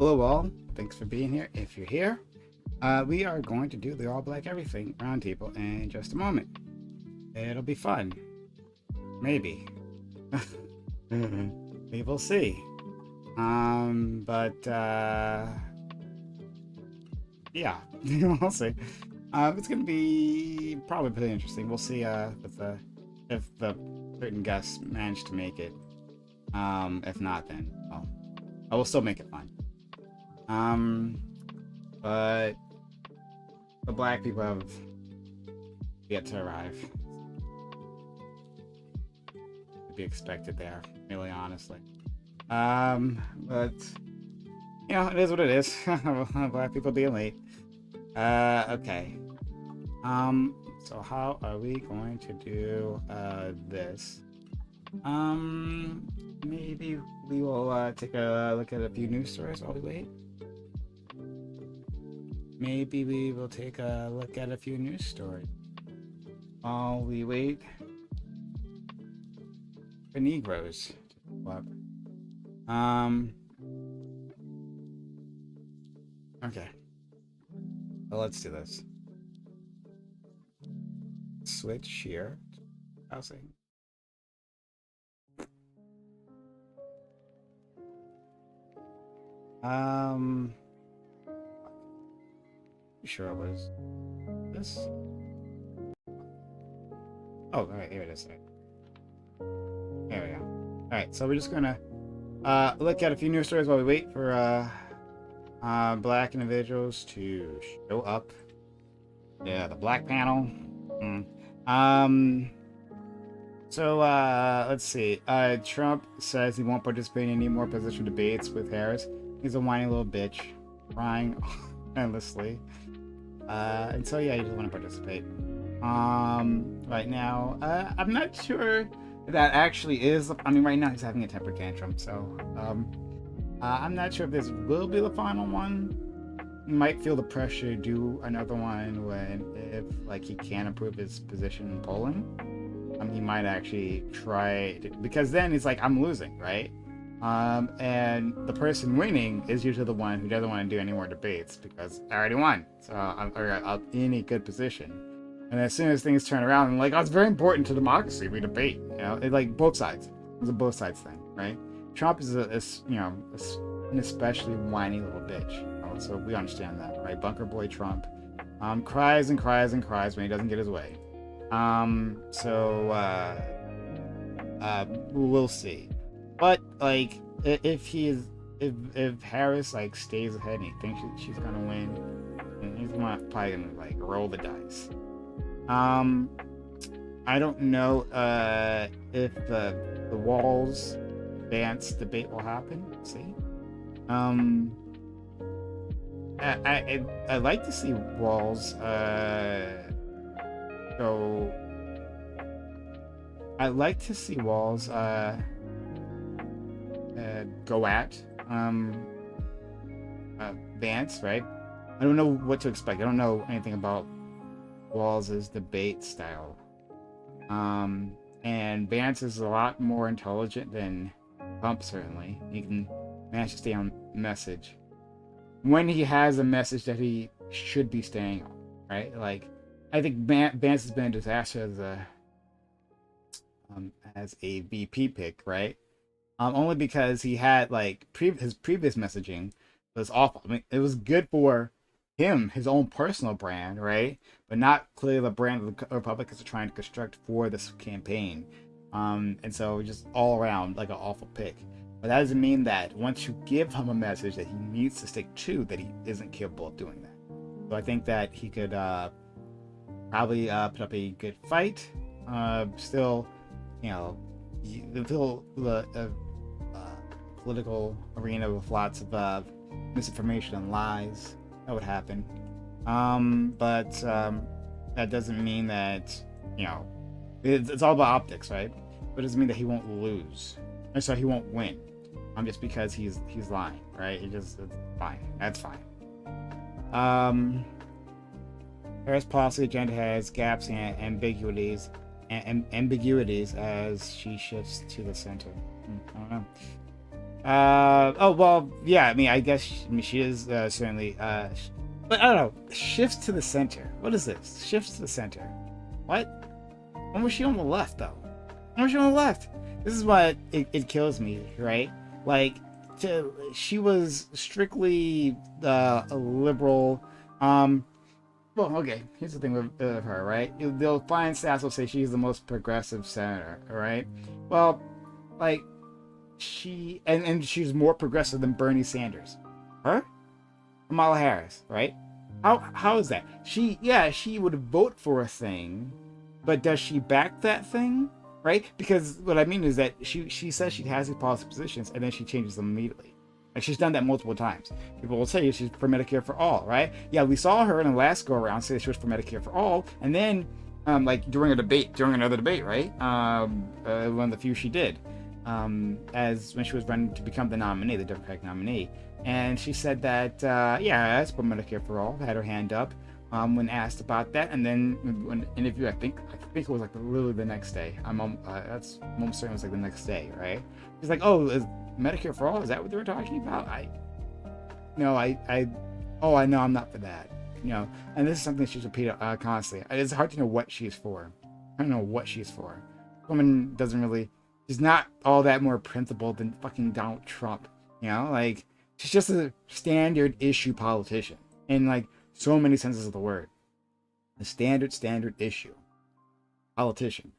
Hello all, thanks for being here. If you're here, we are going to do the all black everything roundtable in just a moment. It'll be fun. Maybe. We will see. Yeah, we'll see. It's gonna be probably pretty interesting. We'll see if the certain guests manage to make it. If not, then I will still make it fun. But the black people have yet to arrive. To be expected there, really honestly. But you know, it is what it is. Black people being late. Okay. So how are we going to do this? Maybe we will take a look at a few news stories while we wait. Maybe we will take a look at a few news stories while we wait for Negroes to show up. Okay. Well, let's do this. Switch here. Housing. Sure it was this. Oh, all right, here it is. There we go. All right, so we're just gonna look at a few news stories while we wait for black individuals to show up. Yeah, the black panel. So let's see. Trump says he won't participate in any more presidential debates with Harris. He's a whiny little bitch, crying endlessly. And so yeah, he doesn't want to participate. Right now, I'm not sure if that actually is. I mean, right now he's having a temper tantrum, so I'm not sure if this will be the final one. He might feel the pressure to do another one if like he can't improve his position in polling. He might actually try to, because then he's like, I'm losing, right? And the person winning is usually the one who doesn't want to do any more debates because I already won, so I'm in a good position. And as soon as things turn around, I'm like, oh, it's very important to democracy. We debate, you know, like both sides. It's a both sides thing, right? Trump is an especially whiny little bitch, you know, so we understand that, right? Bunker boy Trump cries and cries and cries when he doesn't get his way. We'll see. But like, if Harris like stays ahead and he thinks she's gonna win, then he's probably gonna like roll the dice. I don't know if the Walz Vance debate will happen. Let's see. I'd like to see Walz go. I'd like to see Walz go at Vance, right? I don't know what to expect. I don't know anything about Walz's debate style. And Vance is a lot more intelligent than Trump, certainly. He can manage to stay on message when he has a message that he should be staying on, right? Like, I think Vance has been a disaster as a VP pick, right? Only because he had like his previous messaging was awful. I mean, it was good for him, his own personal brand, right? But not clearly the brand the Republicans are trying to construct for this campaign. And so just all around like an awful pick. But that doesn't mean that once you give him a message that he needs to stick to, that he isn't capable of doing that. So I think that he could probably put up a good fight. Still, you know, the political arena with lots of misinformation and lies. That would happen. But that doesn't mean that, you know, it's all about optics, right? But it doesn't mean that he won't lose. Or sorry, he won't win. Just because he's lying, right? It's fine. That's fine. Harris' policy agenda has gaps and ambiguities as she shifts to the center. I don't know. Oh well, yeah. I mean, I guess she is certainly. But I don't know. Shifts to the center. What is this? Shifts to the center. What? When was she on the left though? When was she on the left? This is what it kills me, right? Like, she was strictly a liberal. Well, okay. Here's the thing with her, right? They'll find stats will say she's the most progressive senator, right? Well, like and she's more progressive than Bernie Sanders. Her? Kamala Harris, right? How is that? She would vote for a thing, but does she back that thing? Right? Because what I mean is that she says she has these policy positions and then she changes them immediately. Like she's done that multiple times. People will say she's for Medicare for all, right? Yeah, we saw her in the last go around say she was for Medicare for all, and then like during another debate, right? One of the few she did, as when she was running to become the nominee, the Democratic nominee, and she said that yeah, that's for Medicare for all. Had her hand up when asked about that, and then when interview, I think it was like really the next day. That's almost certain it was like the next day, right? She's like, oh, is Medicare for all? Is that what they were talking about? I know I'm not for that. You know, and this is something she's repeated constantly. It's hard to know what she's for. I don't know what she's for. Woman doesn't really. She's not all that more principled than fucking Donald Trump. You know, like she's just a standard issue politician in like so many senses of the word. A standard issue politician.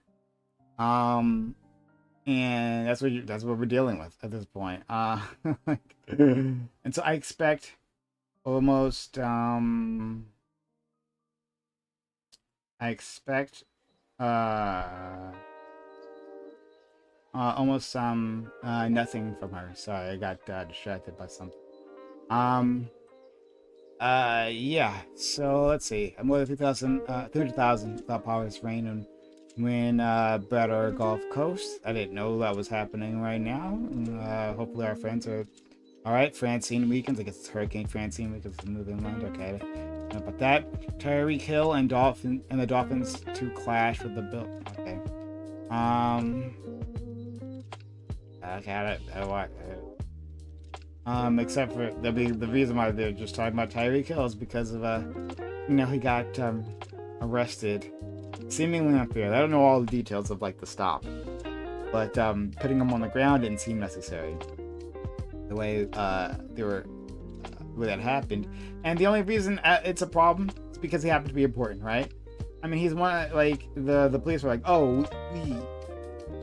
And that's what we're dealing with at this point. And so I expect almost almost nothing from her. Sorry, I got distracted by something. Yeah. So let's see. More than 300,000 thought powerless rain and win better Gulf Coast. I didn't know that was happening right now. Hopefully our friends are all right. Francine weekends. I guess it's Hurricane Francine weekends in New England. Okay. How about that? Tyreek Hill and the Dolphins to clash with the Bills. Okay. Okay. Except for the reason why they're just talking about Tyreek Hill is because of he got arrested, seemingly unfair. I don't know all the details of like the stop, but putting him on the ground didn't seem necessary. The way the way that happened, and the only reason it's a problem is because he happened to be important, right? I mean, he's one like the police were like, oh,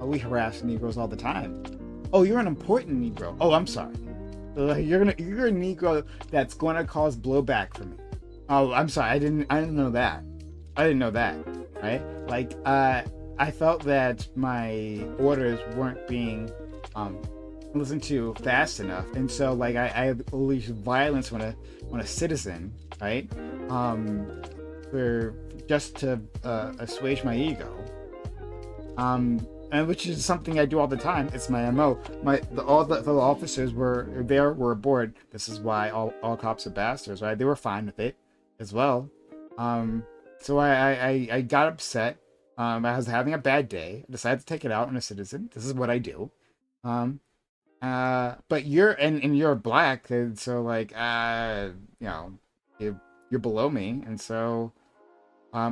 we harass Negroes all the time. Oh, you're an important Negro. Oh, I'm sorry. You're a Negro that's going to cause blowback for me. Oh, I'm sorry. I didn't know that. I didn't know that. Right? Like, I felt that my orders weren't being listened to fast enough, and so like I unleashed violence when a citizen, right? For just to assuage my ego. And which is something I do all the time. It's my MO. All the fellow officers were aboard. This is why all cops are bastards, right? They were fine with it as well. So I got upset. I was having a bad day. I decided to take it out on a citizen. This is what I do. But you're black, and so like you're below me, and so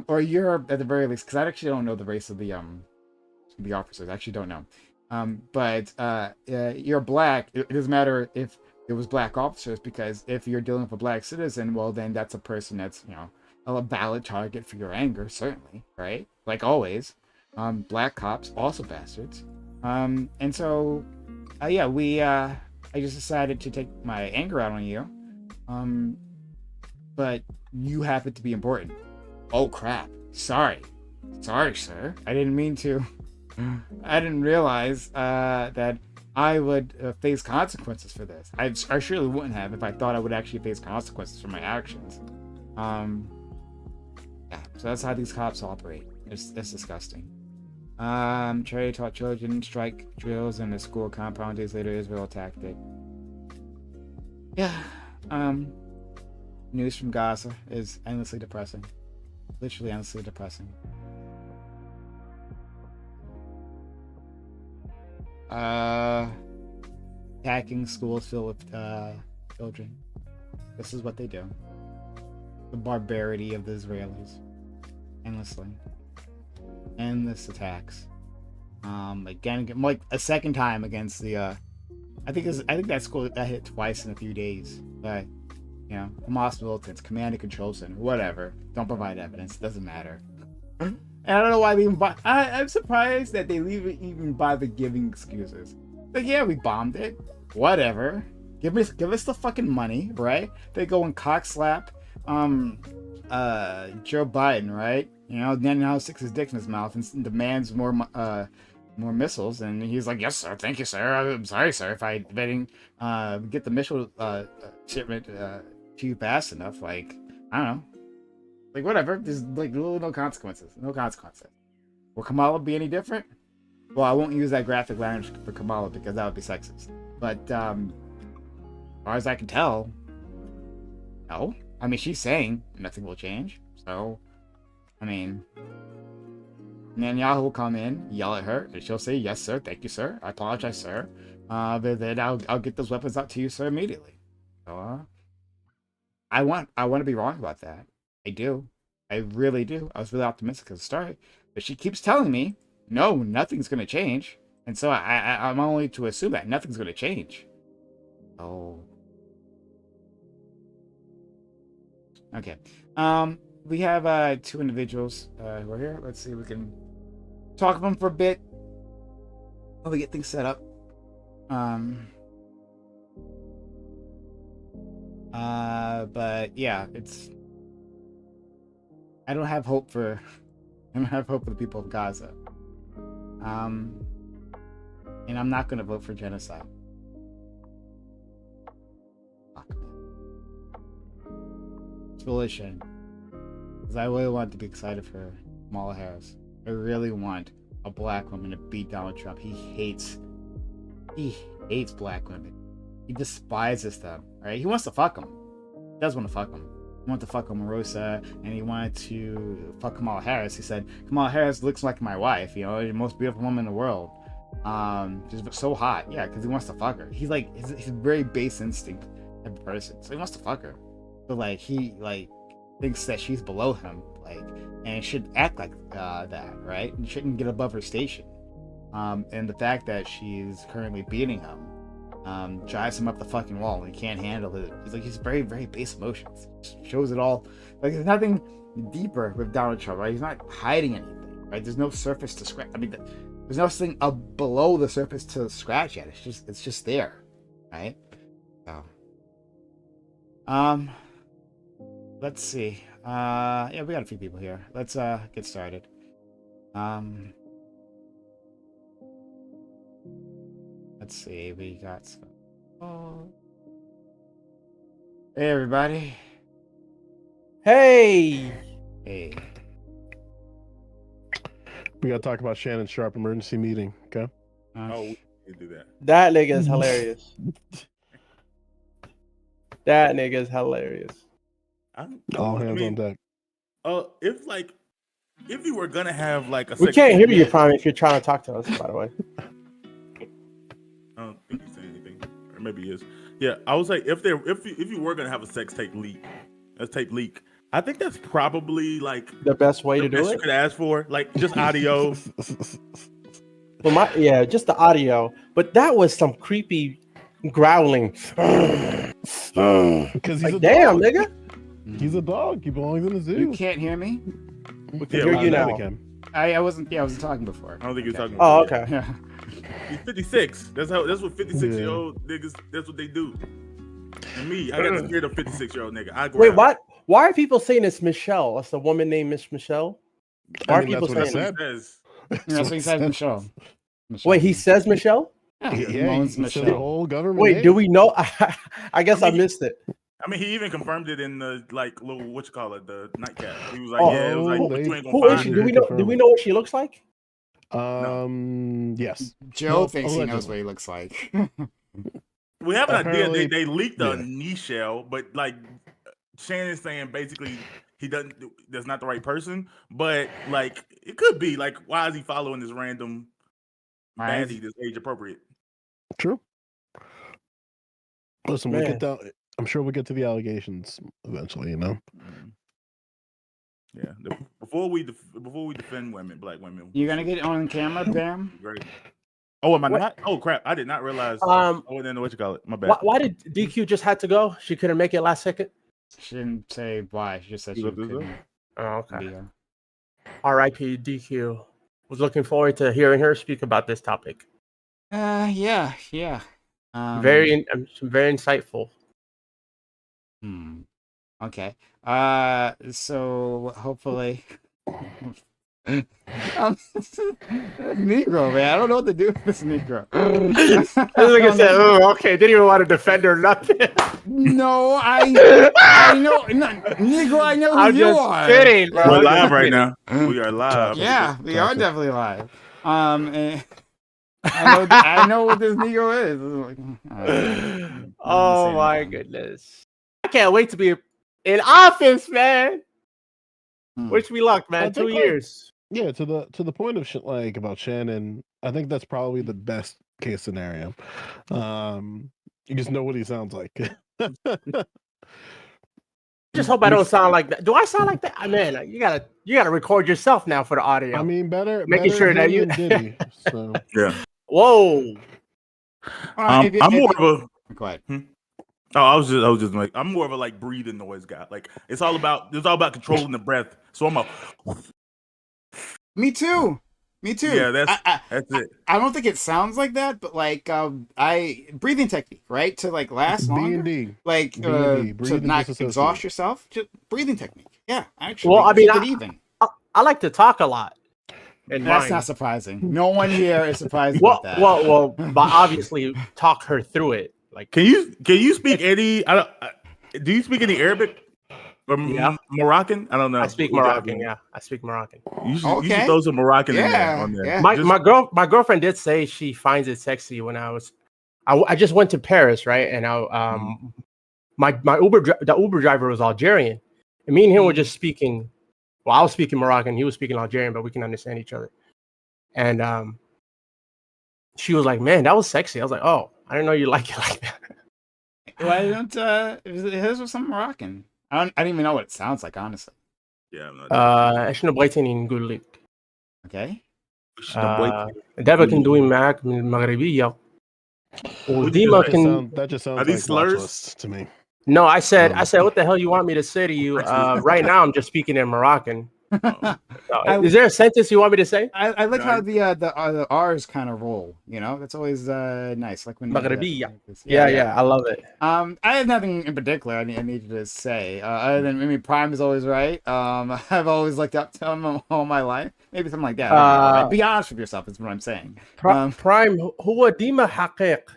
or you're at the very least, because I actually don't know the race of the officers. I actually don't know. But you're black. It doesn't matter if it was black officers, because if you're dealing with a black citizen, well, then that's a person that's a valid target for your anger, certainly, right? Like always. Black cops also bastards. And so I just decided to take my anger out on you. But you happen to be important. Oh crap! Sorry, sir. I didn't mean to. I didn't realize that I would face consequences for this. I surely wouldn't have if I thought I would actually face consequences for my actions. Yeah, so that's how these cops operate. It's disgusting. Cherry taught children strike drills in the school compound. Days later, Israel attacked it. Yeah. News from Gaza is endlessly depressing. Literally endlessly depressing. attacking schools filled with children. This is what they do. The barbarity of the Israelis. Endless attacks. Again, like a second time against the. I think that school got hit twice in a few days. But Hamas militants, command and control center, whatever. Don't provide evidence. Doesn't matter. And I don't know why they even. I'm surprised that they even bother giving excuses. Like, yeah, we bombed it. Whatever. Give us the fucking money, right? They go and cock slap Joe Biden, right? Netanyahu sticks his dick in his mouth and demands more missiles, and he's like, "Yes, sir. Thank you, sir. I'm sorry, sir, if I didn't get the missile shipment to you fast enough." Like, I don't know. Like, whatever. There's like literally no consequences. No consequences. Will Kamala be any different? Well, I won't use that graphic language for Kamala because that would be sexist. But as far as I can tell, no. I mean, she's saying nothing will change. So, I mean, Netanyahu will come in, yell at her, and she'll say, "Yes, sir. Thank you, sir. I apologize, sir. But then I'll get those weapons out to you, sir, immediately." So, I want to be wrong about that. I do. I really do. I was really optimistic at the start, but she keeps telling me, "No, nothing's going to change," and so I'm only to assume that nothing's going to change. Oh. Okay. We have two individuals who are here. Let's see if we can talk to them for a bit while we get things set up. But yeah, I don't have hope for the people of Gaza. And I'm not gonna vote for genocide. Fuck. It's really a shame. Because I really want to be excited for Kamala Harris. I really want a black woman to beat Donald Trump. He hates black women. He despises them. Right? He wants to fuck them. He does want to fuck them. He wanted to fuck Omarosa, and he wanted to fuck Kamala Harris. He said, "Kamala Harris looks like my wife. The most beautiful woman in the world. She's so hot." Yeah, because he wants to fuck her. He's a very base instinct type of person. So he wants to fuck her. So he thinks that she's below him, and should act like that, right? And shouldn't get above her station. And the fact that she's currently beating him drives him up the fucking wall, and he can't handle it. He's very, very base emotions. Shows it all. There's nothing deeper with Donald Trump, right? He's not hiding anything, right? There's no surface to scratch. I mean, there's nothing below the surface to scratch at. It's just there, right? So, let's see. Yeah, we got a few people here. Let's get started. Let's see. We got some. Oh. Hey, everybody. Hey. Hey. We gotta talk about Shannon Sharp emergency meeting. Okay. We can do that. That nigga is hilarious. That nigga is hilarious. All hands on deck. If you were gonna have like a, We can't hear you, Prime, if you're trying to talk to us. By the way, I don't think he's saying anything, or maybe he is. Yeah, I was like, if you were gonna have a sex tape leak, I think that's probably like the best way to do you it. could ask for, like, just audio. Well, just the audio, but that was some creepy growling. Because he's a damn, dog. nigga. He's a dog. He belongs in the zoo. You can't hear me? We can hear you now. I wasn't talking before. I don't think you're talking. Oh, okay. Yeah. He's 56. That's what 56-year-old niggas. That's what they do. And me, I got the spirit of 56-year-old nigga. Wait, what? Why are people saying it's Michelle? It's the woman named Miss Michelle. Why are people saying that? That's what he says, Michelle. Wait, he says Michelle? Yeah, Moans he said the whole government. Wait, name. do we know? I guess I missed it. I mean, he even confirmed it in the little the nightcap. He was like, Oh, "Yeah, it was like, they- but you ain't Who gonna is find she? it." Do we know what she looks like? Yes. Joe Well, thinks he knows allegedly. what he looks like. We have an idea. Apparently, They leaked the yeah. knee shell, but like Shannon's saying, basically that's not the right person. But like it could be. Like, why is he following this random Right. baddie that's age appropriate? True. Listen, we'll Man. get down. I'm sure we'll get to the allegations eventually. You know. Yeah. Before we defend women, black women. You gonna get on camera, Bam? Great. Oh, am I What? not? Oh crap! I did not realize. I didn't know what you call it. My bad. Why did DQ just had to go? She couldn't make it last second. She didn't say why. She just said she You gonna do couldn't Oh, okay. be here. R.I.P. DQ. Was looking forward to hearing her speak about this topic. Yeah. Very insightful. Okay. So hopefully. Negro, man. I don't know what to do with this Negro. Like I said, okay, didn't even want to defend her nothing. No, I know, Negro. I know who I'm you just are. kidding, bro. We're live right now. We are live. Yeah, we are definitely live. And I know what this Negro is. Oh my goodness! I can't wait to be in office, man. Wish me luck, man. 2 years. Yeah, to the point of like about Shannon, I think that's probably the best case scenario. You just know what he sounds like. Just hope I don't sound like that. Do I sound like that? Man, you gotta record yourself now for the audio. I mean, Making sure that you. Diddy, so. Yeah. Whoa. I'm more of a. Go ahead. Oh, I was just like, I'm more of a like breathing noise guy. Like it's all about controlling the breath. So I'm a. Me too. Yeah, that's it. I don't think it sounds like that, but like breathing technique, right? To like last longer, B&D. like B&D, breathe to and not disassociate. exhaust yourself. Just breathing technique. Yeah, actually. Well, I mean, keep it even. I like to talk a lot. That's not surprising. No one here is surprised well, about that. well, but obviously talk her through it. Like, Can you speak any? Do you speak any Arabic or Moroccan? I don't know. I speak Moroccan. Yeah, I speak Moroccan. You should throw some Moroccan in there. On there. Yeah. My girlfriend did say she finds it sexy when I just went to Paris, right? And my the Uber driver was Algerian, and me and him were just speaking. Well, I was speaking Moroccan, he was speaking Algerian, but we can understand each other. And she was like, "Man, that was sexy." I was like, "Oh, I didn't know you like it like that." Why don't his was some Moroccan? I didn't even know what it sounds like, honestly. Yeah. إحنا بغيتني نقول لك. Okay. دابا كندوي معاك من المغربية. وديما That just sounds Are these like slurs? watch lists to me. No, I said, what the hell you want me to say to you? Right now, I'm just speaking in Moroccan. Is there a sentence you want me to say? I like how the R's kind of roll. You know, that's always nice. Like when Maghribiya. Yeah, I love it. I have nothing in particular I need to say. Other than Prime is always right. I've always looked up to him all my life. Maybe something like that. Be honest with yourself is what I'm saying. Prime هو ديما حقيق.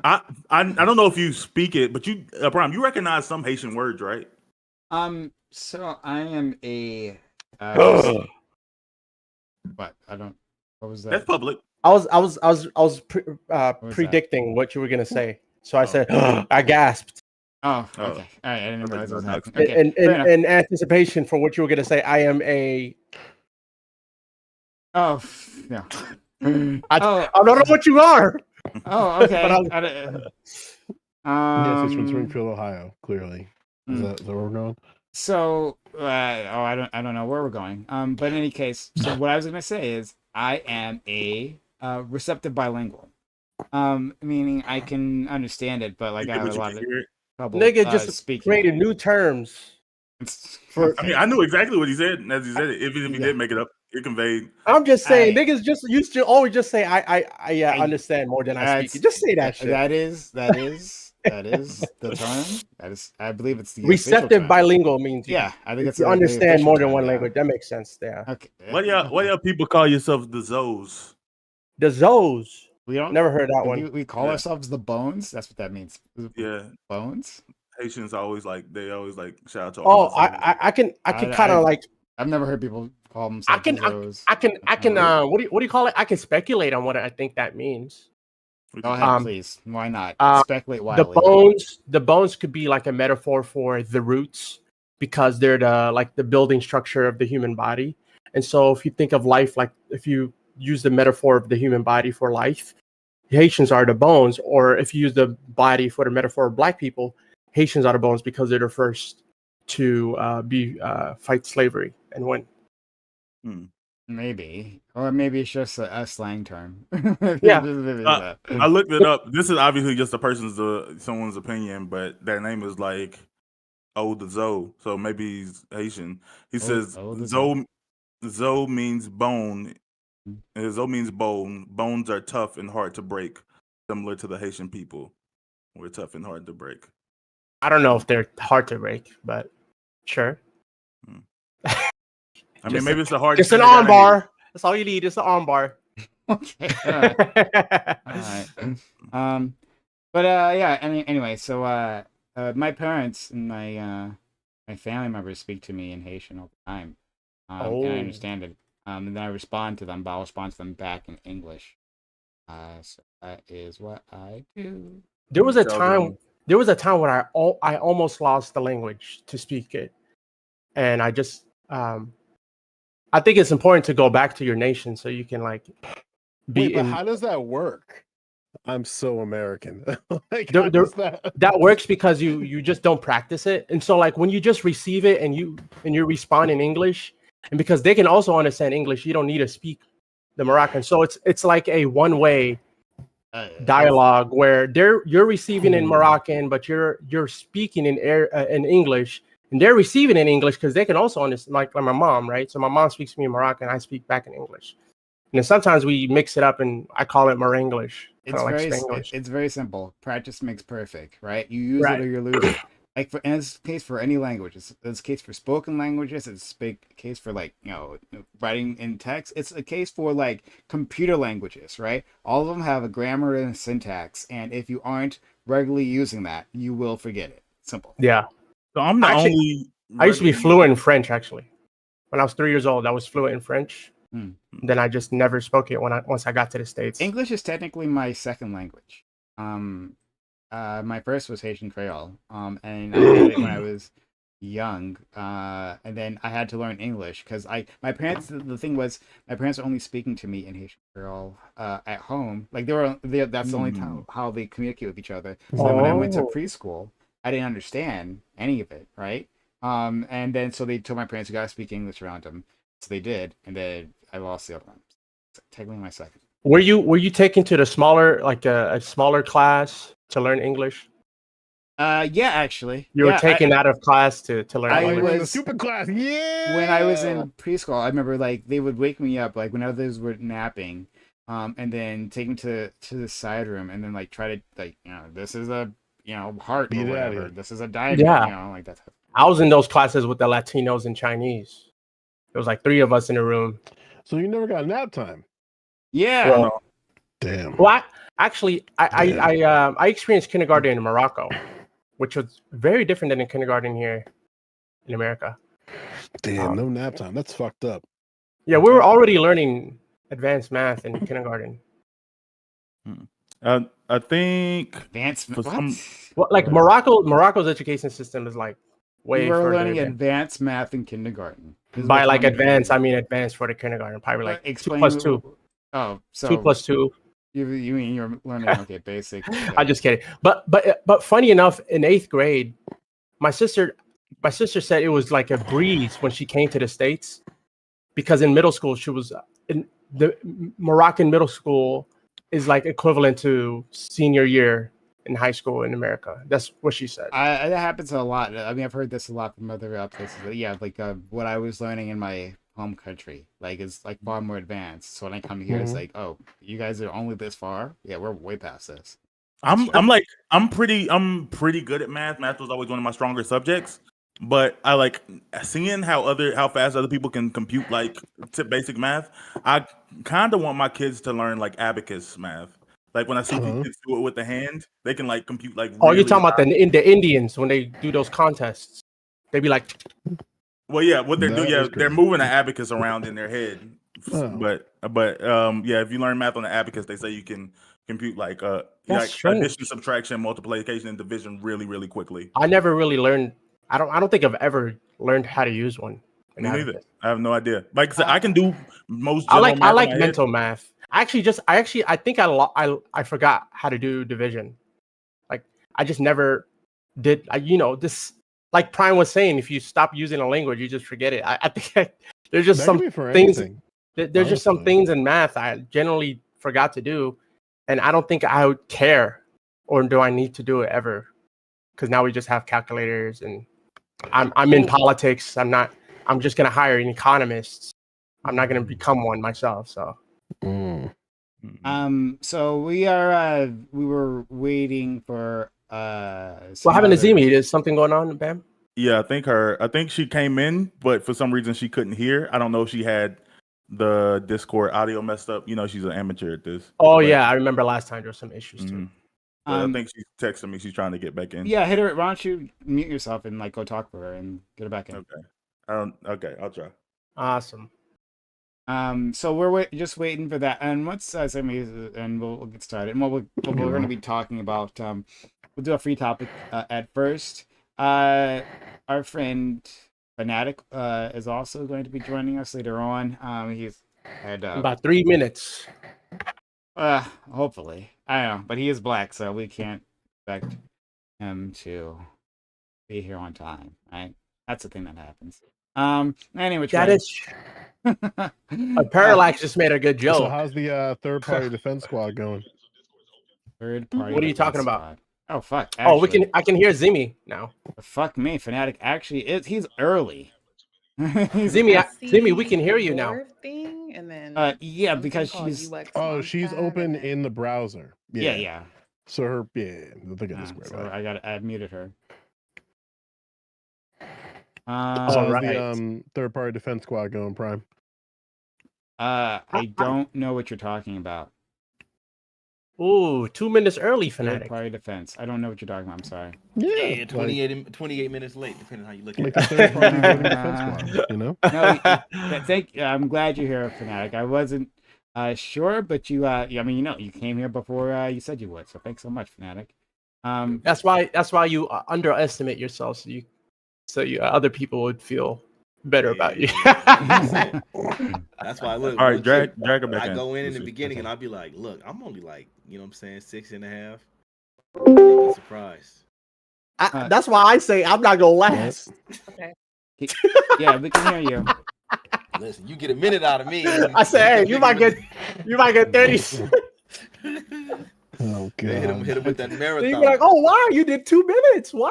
I don't know if you speak it, but you Prime, you recognize some Haitian words, right? So I am a what? What was that? That's public. I was predicting what you were gonna say, so I said I gasped. Oh, okay. All right, I didn't realize what was happening. Okay, in anticipation for what you were gonna say, I am a. Oh, yeah. I don't know what you are. Oh, okay. Yes, it's from Springfield, Ohio. Clearly, is that where we're going? So, I don't know where we're going. But in any case, so what I was gonna say is I am a receptive bilingual. Meaning I can understand it, but like I have a lot of trouble. Nigga just speaking. created new terms. I mean, I knew exactly what he said, and as he said it, even if he did make it up, it conveyed. I'm just saying, niggas just used to always just say, I understand more than I speak. Just say that shit. That is the term. I believe it's the receptive bilingual means I think it's you understand more than one language. That makes sense. Yeah. Okay. What y'all people call yourselves the Zoes? The Zoes. We don't never heard that one. We call ourselves the Bones. That's what that means. Yeah. Bones. Haitians always shout out to. Oh, I can kind of like. I've never heard people call themselves. I can. What do you call it? I can speculate on what I think that means. Go ahead, please. Why not? Speculate wildly. The bones could be like a metaphor for the roots because they're the building structure of the human body. And so if you think of life, like if you use the metaphor of the human body for life, Haitians are the bones, or if you use the body for the metaphor of black people, Haitians are the bones because they're the first to fight slavery and win. Maybe, or maybe it's just a slang term. Yeah. Maybe I looked it up. This is obviously just someone's opinion, but their name is like Odezo, so maybe he's Haitian. He says Odezo. Zo means bone. Zo means bone. Bones are tough and hard to break, similar to the Haitian people. We're tough and hard to break. I don't know if they're hard to break, but sure. I mean, maybe it's the hardest. Just an arm bar. That's all you need. It's an arm bar. Okay. All right. But yeah. I mean, anyway. So my parents and my family members speak to me in Haitian all the time, and I understand it. And then I respond to them, but I'll respond to them back in English. So that is what I do. There was a time where I almost lost the language to speak it, and I just I think it's important to go back to your nation so you can like be. Wait, but how does that work? I'm so American. Like, that works because you just don't practice it, and so like when you just receive it and you respond in English, and because they can also understand English, you don't need to speak the Moroccan. So it's like a one-way dialogue where you're receiving in Moroccan, but you're speaking in English. And they're receiving in English because they can also understand, like my mom, right? So my mom speaks to me in Moroccan, I speak back in English. And then sometimes we mix it up, and I call it Morenglish. It's very simple. Practice makes perfect, right? You use it or you lose it. Like in this case for any language, it's a case for spoken languages. It's a case for like writing in text. It's a case for like computer languages, right? All of them have a grammar and a syntax, and if you aren't regularly using that, you will forget it. Simple. Yeah. So I'm I used to be fluent in French, actually. When I was 3 years old, I was fluent in French. Then I just never spoke it once I got to the States. English is technically my second language. My first was Haitian Creole. And I had it when I was young. And then I had to learn English because my parents. The thing was, my parents were only speaking to me in Haitian Creole at home. Like that's the only time how they communicate with each other. So then when I went to preschool, I didn't understand any of it, right? And then so they told my parents, you gotta speak English around them. So they did, and then I lost the other one. Technically my second. Were you taken to the smaller, like a smaller class to learn English? Yeah, actually. You were taken out of class to learn I English. was in the stupid class. Yeah. When I was in preschool, I remember like they would wake me up like when others were napping, and then take me to the side room and then like try to like this is a heart or whatever. This is a diet. Yeah. Like that. I was in those classes with the Latinos and Chinese. There was like 3 of us in the room. So you never got nap time? Yeah. Well, damn. Well, I experienced kindergarten in Morocco, which was very different than in kindergarten here in America. Damn, no nap time. That's fucked up. Yeah, we were already learning advanced math in kindergarten. I think advanced like Morocco's education system is like way we were further learning advanced math in kindergarten. By like advanced, I mean advanced for the kindergarten, probably like 2+2. Oh, so 2+2. You mean you're learning basic? Yeah. I'm just kidding. But funny enough, in 8th grade, my sister said it was like a breeze when she came to the States, because in middle school she was in the Moroccan middle school is like equivalent to senior year in high school in America. That's what she said. That happens a lot. I mean, I've heard this a lot from other places. But yeah, like what I was learning in my home country, like is like far more advanced. So when I come here, it's like, oh, you guys are only this far. Yeah, we're way past this. I'm pretty good at math. Math was always one of my stronger subjects. But I like seeing how fast other people can compute like basic math. I kind of want my kids to learn like abacus math. Like when I see kids do it with the hand, they can like compute like. Oh, you're talking about the Indians when they do those contests? They be like. Well, yeah, what they're doing, they're moving the abacus around in their head. Oh. But yeah, if you learn math on the abacus, they say you can compute like addition, subtraction, multiplication, and division really, really quickly. I never really learned. I don't think I've ever learned how to use one. Me neither. I have no idea. Like I said, I can do most. I like mental math. I think I forgot how to do division. Like I just never did. This like Prime was saying, if you stop using a language, you just forget it. I think there's just That some could be for things. anything. There's just some honestly. things in math I generally forgot to do, and I don't think I would care, or do I need to do it ever? Because now we just have calculators, and I'm in politics. I'm just gonna hire an economist. I'm not gonna become one myself. So Mm. So we were waiting for what happened to Zimi? Is something going on, Bam? Yeah, I think she came in, but for some reason she couldn't hear. I don't know if she had the Discord audio messed up. You know, she's an amateur at this. Oh But- yeah, I remember last time there was some issues too. Mhm. But I think she's texting me. She's trying to get back in. Yeah, hit her. Why don't you mute yourself and like go talk to her and get her back in? Okay. Okay, I'll try. Awesome. So we're just waiting for that. And once and we'll get started. And what we're going to be talking about, we'll do a free topic at first. Our friend Fanatic is also going to be joining us later on. He's had About 3 minutes. hopefully, I don't know, but he is black, so we can't expect him to be here on time, right? That's the thing that happens. Anyway, That is. Parallax just made a good So joke. how's the third party defense squad going? third party. What are you talking defense about? squad. Oh fuck! Oh, actually, I can hear Zimi now. Fuck me, Fanatic actually is. He's early. He's- Zimi, we can hear you now. Dwarf Thing, and then yeah, something because called she's. UX Oh, she's Launchpad, open and then- in the browser. Yeah. So her, look at this So I muted her. So Uh, how's right. the third party defense squad going, Prime? I don't know what you're talking about. Ooh, 2 minutes early, Third Fanatic. party defense. I don't know what you're talking about. I'm sorry. Yeah, like, 28 minutes late, depending on how you look like at the it. third party defense squad. You know? No, I'm glad you're here, Fanatic. I wasn't sure, but you. I mean, you came here before you said you would. So thanks so much, Fanatic. That's why you underestimate yourself, so you other people would feel better about you. That's why I look. All right, look, drag look, her back I in. go in Let's the see. beginning Okay. and I'll be like, look, I'm only like, you know what I'm saying, 6.5. You'd be surprised. That's why I say I'm not gonna last. Yeah, we can hear you. Listen, you get a minute out of me. I say, hey, you might get 30. Oh Hit him god. with that You marathon. be like, oh wow, you did 2 minutes. Wow.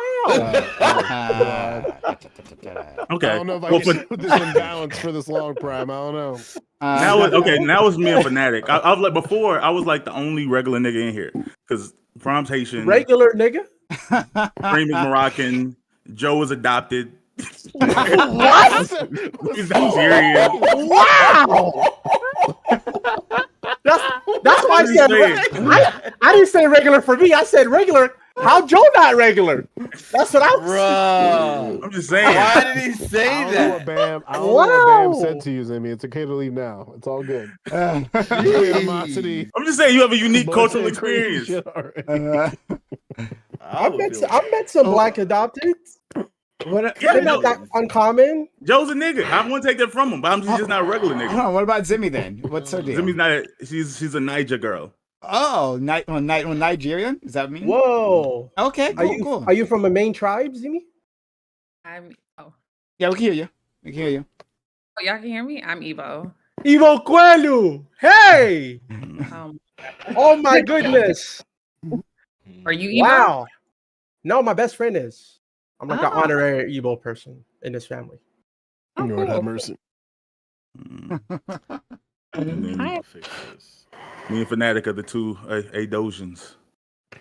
Okay. I don't know if I Well, can put this in balance for this long, Prime. I don't know. now it's me and Fanatic. I was like before. I was like the only regular nigga in here because Prom's Haitian, Regular nigga. Cream is Moroccan, Joe is adopted. What? He's Nigerian. Wow. That's why I I'm just said saying. I didn't say regular for me. I said regular. How Joe not regular? That's what I was. Bruh. I'm just saying. Why did he say I don't know what that? Bam. I don't know what Bam Wow. said to you, Zimmy. It's okay to leave now. It's all good. Jeez. Animosity. I'm just saying you have a unique bullshit, cultural crazy experience. shit already. I would feel- I met some black adopted. Yeah, They're not that uncommon. Joe's a nigga. I want to take that from him, but he's just not a regular Hold nigga. on, what about Zimmy then? What's her deal? Zimmy's not. She's a Niger girl. Oh, Nigerian? Does that mean? Whoa. Okay, cool. Are you from a main tribe, Zimi? Yeah, we can hear you. We can hear you. Oh, y'all can hear me? I'm Evo. Ivo Quelu. Hey. Um, Oh my goodness. are you Evo? Wow. No, my best friend is. I'm like an Oh. honorary Igbo person in this family. Oh, Lord have cool. mercy. And then Hi. I'll fix this. me and Fanatic are the two Adosians.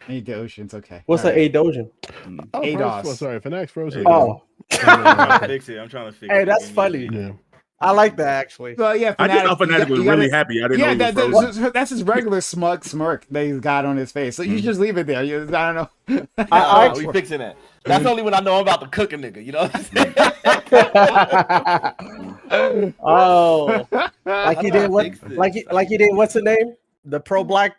Need the oceans, okay. What's All an A Dojan? Oh, ADOS. sorry, Fanax frozen. Oh. I'm trying to fix it. I'm trying to fix it. Hey, that's Give me a funny. minute. Yeah. I like that actually. Well, yeah, I just Fanatic, thought Fanatic was you gotta- really happy. I didn't Yeah, know he was frozen. that's his regular smug smirk that he's got on his face. So you just leave it there. I don't know. Nah, we fixing that. That's only when I know I'm about to cook a nigga. You know what I'm saying? Oh, like you How do I did what? fix this? Like you did. What's the name? The pro black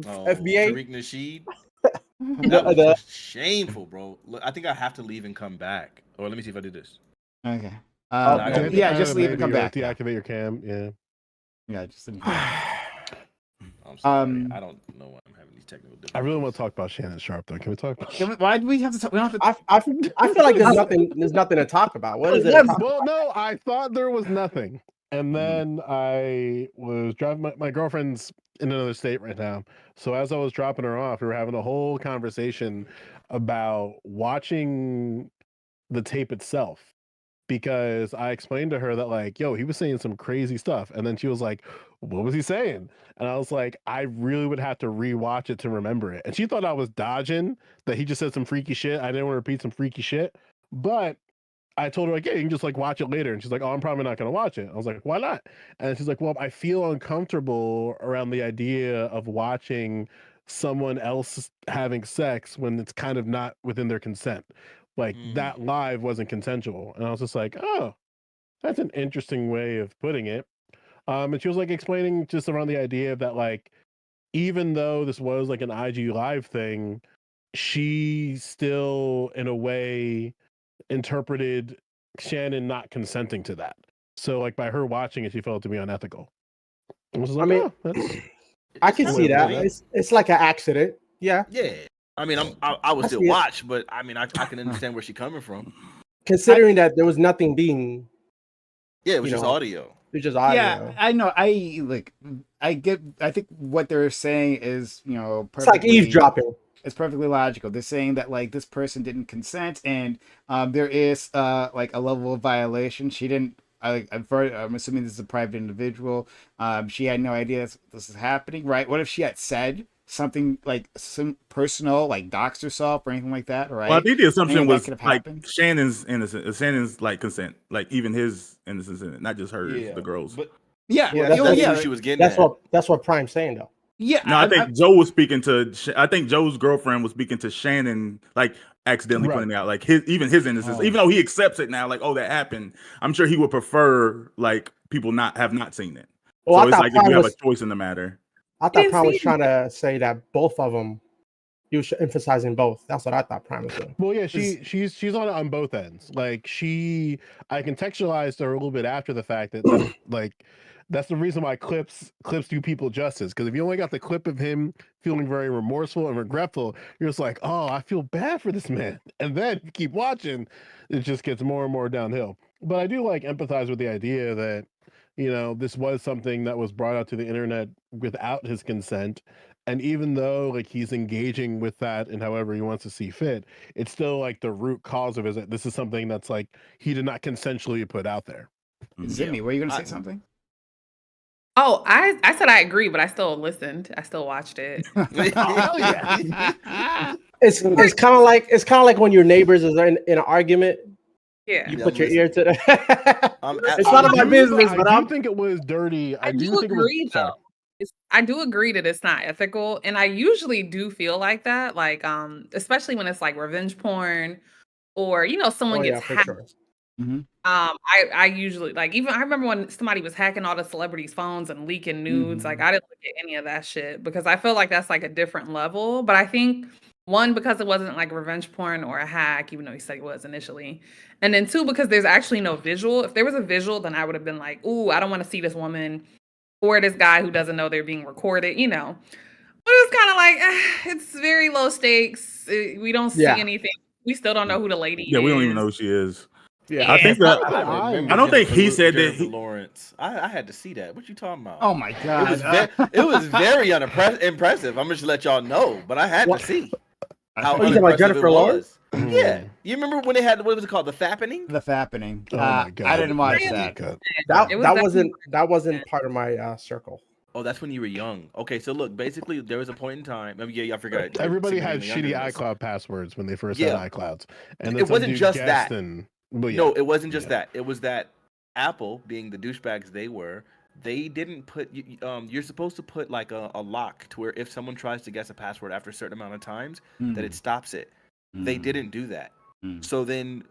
Oh, FBA. Tariq Nasheed. The- That was the- just shameful, bro. Look, I think I have to leave and come back. Or let me see if I did this. Okay. I got it. Yeah, just leave and come back. Deactivate your cam. Yeah. Yeah, just leave. I'm sorry. Um, I don't know why I'm having these technical difficulties. I really want to talk about Shannon Sharp though. Can we talk about? why do we have to talk? We don't have to. I feel like there's nothing to talk about. What is it? Yes. Well, no, I thought there was nothing. And Mm. then I was driving my girlfriend's in another state right now. So as I was dropping her off, we were having a whole conversation about watching the tape itself. Because I explained to her that, like, yo, he was saying some crazy stuff. And then she was like, what was he saying? And I was like, I really would have to rewatch it to remember it. And she thought I was dodging, that he just said some freaky shit. I didn't want to repeat some freaky shit. But I told her, like, yeah, you can just like watch it later. And she's like, oh, I'm probably not going to watch it. I was like, why not? And she's like, well, I feel uncomfortable around the idea of watching someone else having sex when it's kind of not within their consent. Like that live wasn't consensual. And I was just like, oh, that's an interesting way of putting it. And she was like explaining just around the idea of that, like, even though this was like an IG live thing, she still in a way interpreted Shannon not consenting to that. So like by her watching it, she felt it to be unethical. I was like, I mean, oh, that's I can see that. It's like an accident. Yeah. Yeah. I mean, I would I still see it. watch, but I mean, I can understand where she's coming from. Considering that there was nothing being, Yeah, it was You just know, audio. it was just audio. Yeah, I know. I think what they're saying is, It's like perfectly, eavesdropping. it's perfectly logical. They're saying that like this person didn't consent, and there is like a level of violation. She didn't. I'm assuming this is a private individual. She had no idea this is happening, right? What if she had said something like some personal, like doxed herself or anything like that, right? Well, I think the assumption Anything that was could have like happened. Shannon's innocent. Shannon's like consent, like even his innocence in it, not just hers, Yeah, the girls. But Yeah, Yeah, that's yeah, who she was getting That's at. what Prime's saying though. yeah. No, I think Joe was speaking to. I think Joe's girlfriend was speaking to Shannon, like accidentally Right. putting out like his innocence, Oh. even though he accepts it now. Like, oh, that happened. I'm sure he would prefer like people not seen it. Well, So I it's thought like if Prime you have was, a choice in the matter. I thought didn't Prime was see trying to say that both of them. He was emphasizing both. That's what I thought Prime was doing. well, yeah, she's on both ends. Like I contextualized her a little bit after the fact that like that's the reason why clips do people justice. Because if you only got the clip of him feeling very remorseful and regretful, you're just like, oh, I feel bad for this man. And then you keep watching, it just gets more and more downhill. But I do like empathize with the idea that, this was something that was brought out to the internet without his consent. And even though like he's engaging with that and however he wants to see fit, it's still like the root cause of it is that this is something that's like he did not consensually put out there. Zimmy, were you gonna say I- something? Oh, I said I agree, but I still listened. I still watched it. Hell yeah. It's kind of like when your neighbors is in an argument. Yeah. You Yeah, put I'm your ear to the. It's Oh, none of I my do- business, I but do I'm. think it was dirty. I do do think agree, it was. Sorry. though. I do agree that it's not ethical, and I usually do feel like that, like especially when it's like revenge porn, or someone Oh yeah, gets for hacked. sure. I usually like even I remember when somebody was hacking all the celebrities' phones and leaking nudes. Like I didn't look at any of that shit because I feel like that's like a different level. But I think one, because it wasn't like revenge porn or a hack, even though he said it was initially, and then two, because there's actually no visual. If there was a visual, then I would have been like, "Ooh, I don't want to see this woman or this guy who doesn't know they're being recorded." But it's kind of like it's very low stakes. We don't see Yeah. anything. We still don't know who the lady is. Yeah, we don't even know who she is. Yeah. I think that I remember I don't think he Jennifer said that Jennifer he- Lawrence. I had to see that. What you talking about? Oh my It god. was it was very impressive. I'm just let y'all know, but I had What? to see I how think- you talking about unimpressive Jennifer it Lawrence? was. Yeah, you remember when they had what was it called, the fappening? the fappening. Oh my god! I didn't watch That's a that. deep cut. It was That wasn't part of my circle. Oh, that's when you were young. Okay, so look, basically there was a point in time. I mean, yeah, I forgot. Everybody Significantly had younger shitty than us. iCloud passwords when they first Yeah. had iClouds, and It then some wasn't dude just guessed that. and- well, yeah. No, it wasn't just Yeah. that. It was that Apple, being the douchebags they were, they didn't put. You're supposed to put like a lock to where if someone tries to guess a password after a certain amount of times, that it stops it. They didn't do that. Mm. So then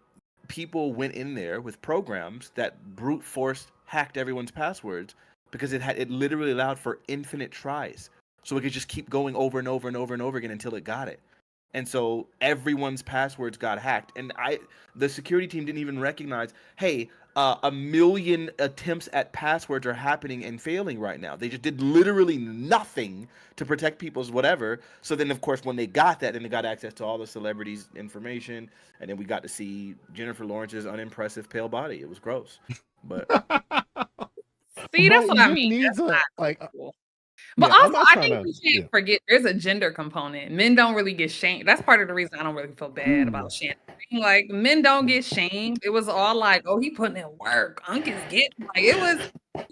people went in there with programs that brute force hacked everyone's passwords because it literally allowed for infinite tries. So it could just keep going over and over and over and over again until it got it. And so everyone's passwords got hacked, and the security team didn't even recognize, hey, 1 million attempts at passwords are happening and failing right now. They just did literally nothing to protect people's whatever. So then, of course, when they got that, then they got access to all the celebrities' information, and then we got to see Jennifer Lawrence's unimpressive pale body. It was gross, but See, that's But what I you mean. need That's to, not like, cool. But yeah, I'm also, not I trying think to. we can't forget there's a gender component. Men don't really get shamed. That's part of the reason I don't really feel bad about Shannon. Like, men don't get shamed. It was all like, oh, he putting in work. Unc is getting like it was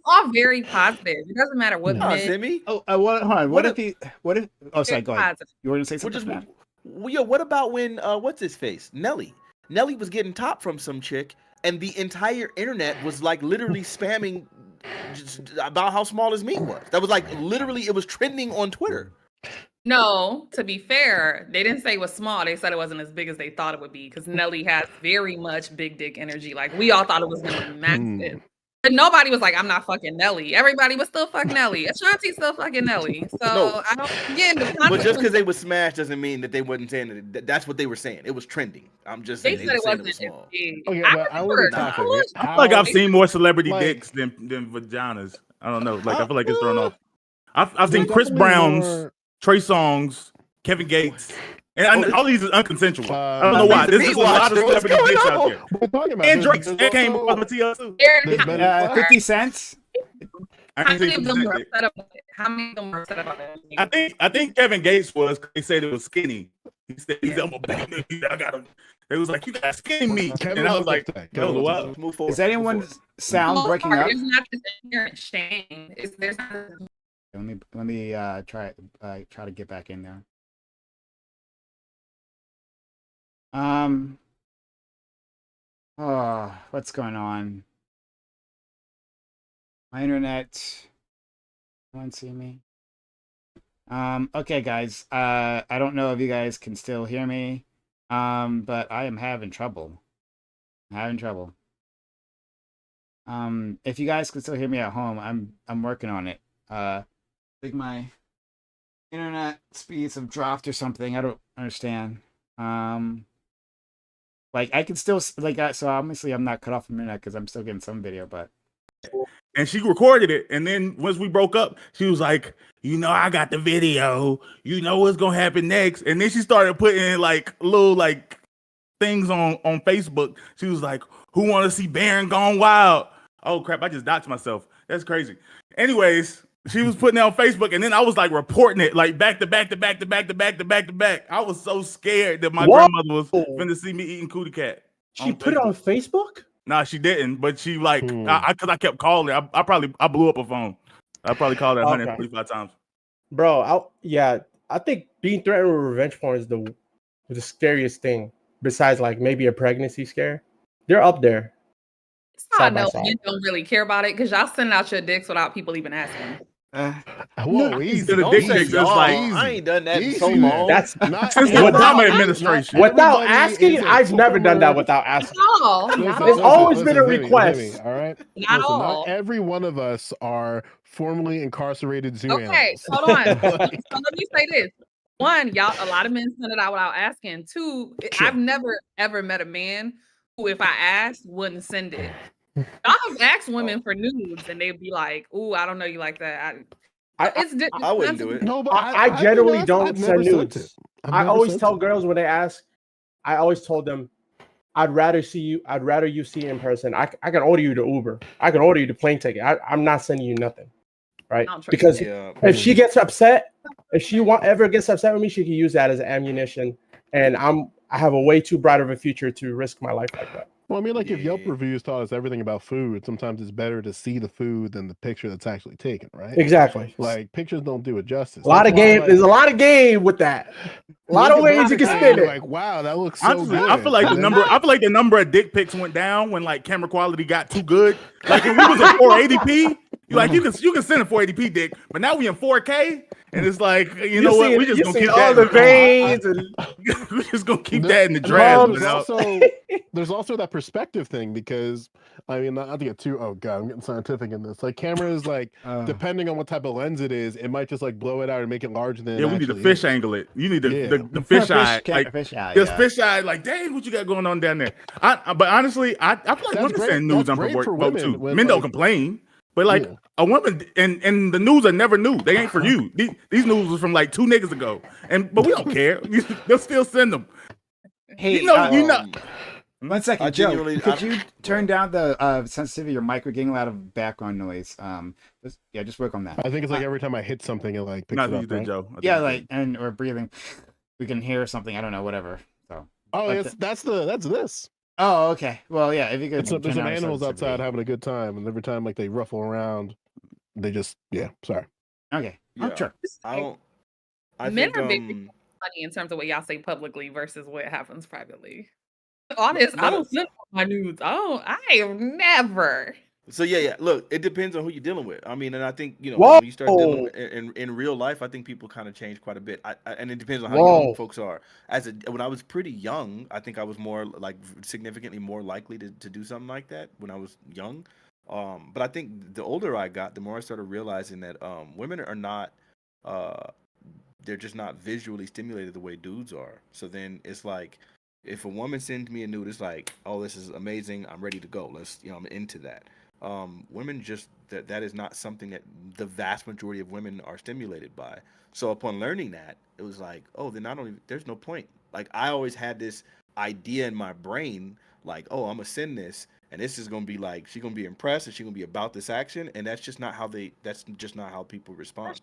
all very positive. It doesn't matter what Yeah. men. Simi, Oh, hold on. What What if? Oh, sorry. Very Go ahead. positive. You were gonna say which something? is, Matt? yo, what about when what's his face, Nelly was getting top from some chick, and the entire internet was like literally spamming just about how small his meat was. That was like literally, it was trending on Twitter. No, to be fair, they didn't say it was small. They said it wasn't as big as they thought it would be because Nelly has very much big dick energy. Like we all thought it was gonna be massive. But nobody was like, I'm not fucking Nelly. Everybody was still fucking Nelly. Ashanti's still fucking Nelly. So No. I don't again the But just because consequence- they was smashed doesn't mean that they wasn't saying that. That's what they were saying. It was trending. I'm just they saying said it was saying wasn't as small. big. Okay, I but I remember want to talk about it. I feel like I've How- seen more celebrity like- dicks than vaginas. I don't know. Like I feel like it's thrown off. I've seen There's Chris definitely Brown's, more- Trey Songz, Kevin Gates, and all these is unconsensual. I don't know Nothing why. to There's me just a lot of watching. What's celebrity dicks going out on? there. We're talking about And this Drake's because that came also- with Mateo too. There's been- 50 cents. I How ain't many seen of them 50 were Cent dick. upset about it? How many of them were upset about it? I think Kevin Gates was. They said it was skinny. He said I'm a big nigga. I got him. It was like you got skinny meat, Kevin and I was was like, upset. that was Kevin was wild. upset. Move forward. Is anyone's sound breaking up? There's not this inherent shame. There's not Let me try to get back in there. Oh, what's going on? My internet. Anyone see me? Okay, guys. I don't know if you guys can still hear me. But I am having trouble. If you guys can still hear me at home, I'm working on it. I think my internet speeds have dropped or something. I don't understand. Like I can still so obviously I'm not cut off from internet because I'm still getting some video, but And she recorded it, and then once we broke up, she was like, I got the video. You know what's gonna happen next. And then she started putting like little like things on Facebook. She was like, who want to see Baron Gone Wild? Oh crap, I just doxed myself. That's crazy. Anyways, she was putting it on Facebook, and then I was like reporting it like back to back. I was so scared that my Whoa. grandmother was finna see me eating cootie cat. She put it on Facebook? Nah, she didn't, but she like because I kept calling. I blew up a phone. I probably called her 145 times. Bro, I think being threatened with revenge porn is the scariest thing. Besides, like maybe a pregnancy scare, they're up there. It's how I Side by know side. men don't really care about it because y'all sending out your dicks without people even asking. Whoa, easy. the Don't dick say pics, y'all. it's like- I ain't done that in Easy, so man. long. That's Not Since the everybody- Obama administration. not without everybody asking. is a I've never done that former- without asking. No, Listen, not There's all. always been a Zimmy, request. Zimmy, all right. Not Listen, all. not every one of us are formerly incarcerated zoo Okay, animals. hold on. So let me say this. One, y'all, a lot of men send it out without asking. Two, I've never ever met a man who, if I asked, wouldn't send it. Y'all have asked women for nudes, and they'd be like, "Ooh, I don't know you like that." I wouldn't do it. No, but I I've generally been asked- don't I've send never sent nudes. it. I've I never always sent tell it. girls when they ask, I always told them, I'd rather you see in person. I can order you the Uber. I can order you the plane ticket. I'm not sending you nothing. Right? I'll trust Because Yeah. if she gets upset, if she ever gets upset with me, she can use that as ammunition. And I have a way too bright of a future to risk my life like that. Well, I mean, like if Yelp Yeah. reviews taught us everything about food, sometimes it's better to see the food than the picture that's actually taken, right? Exactly. Like pictures don't do it justice. A lot That's of why, game. like, There's a lot of game with that. A lot look of at ways you can pictures spin and you're it. Like, wow, that looks so Honestly, good. I feel like And then- the number of dick pics went down when like camera quality got too good. Like if we was at 480p You can send a 480p dick, but now we in 4K, and it's like you know see what? it- We just you gonna see keep all that. the veins and We just gonna keep There- that in the and draft. there's you know? also there's also that perspective thing because I mean not to get too I'm getting scientific in this. Like cameras, like depending on what type of lens it is, it might just like blow it out and make it larger than Yeah, it we need to actually fish is. angle it. You need the Yeah. the fish eye, like fish eye. this Yeah. fish eye. Like, dang, what you got going on down there? But honestly, I feel like That's women great- send nudes that's great unprovoked for vote women too. when, Men don't like- complain, but like Yeah. a woman and the news are never new. They ain't for you. These news was from like 2 niggas ago, but we don't care. They'll still send them. Hey, You know. 1 second, I Joe. genuinely- Could I- you turn down the sensitivity of your mic? We're getting a lot of background noise. Just work on that. I think it's like every time I hit something, it like picks Not it you up. did, Right? Joe. I think Yeah, you like did. or breathing. We can hear something. I don't know. Whatever. So. Oh, But that's this. Oh, okay. Well, yeah. If you could. There's turn some down animals sensitivity. outside having a good time, and every time like they ruffle around, they just sorry. Okay. Yeah. I'm sure. I don't. I Men think are big funny in terms of what y'all say publicly versus what happens privately. Honest, I don't send my nudes. I have never. So yeah. Look, it depends on who you're dealing with. I mean, and I think when you start dealing with, in real life, I think people kind of change quite a bit. And it depends on how young folks are. When I was pretty young, I think I was more like significantly more likely to do something like that when I was young. But I think the older I got, the more I started realizing that women are not. They're just not visually stimulated the way dudes are. So then it's like, if a woman sends me a nude, it's like, oh, this is amazing. I'm ready to go. I'm into that. Women just that is not something that the vast majority of women are stimulated by. So upon learning that, it was like, oh, then there's no point. Like I always had this idea in my brain, like, oh, I'm gonna send this, and this is gonna be like she's gonna be impressed and she's gonna be about this action, and that's just not how people respond.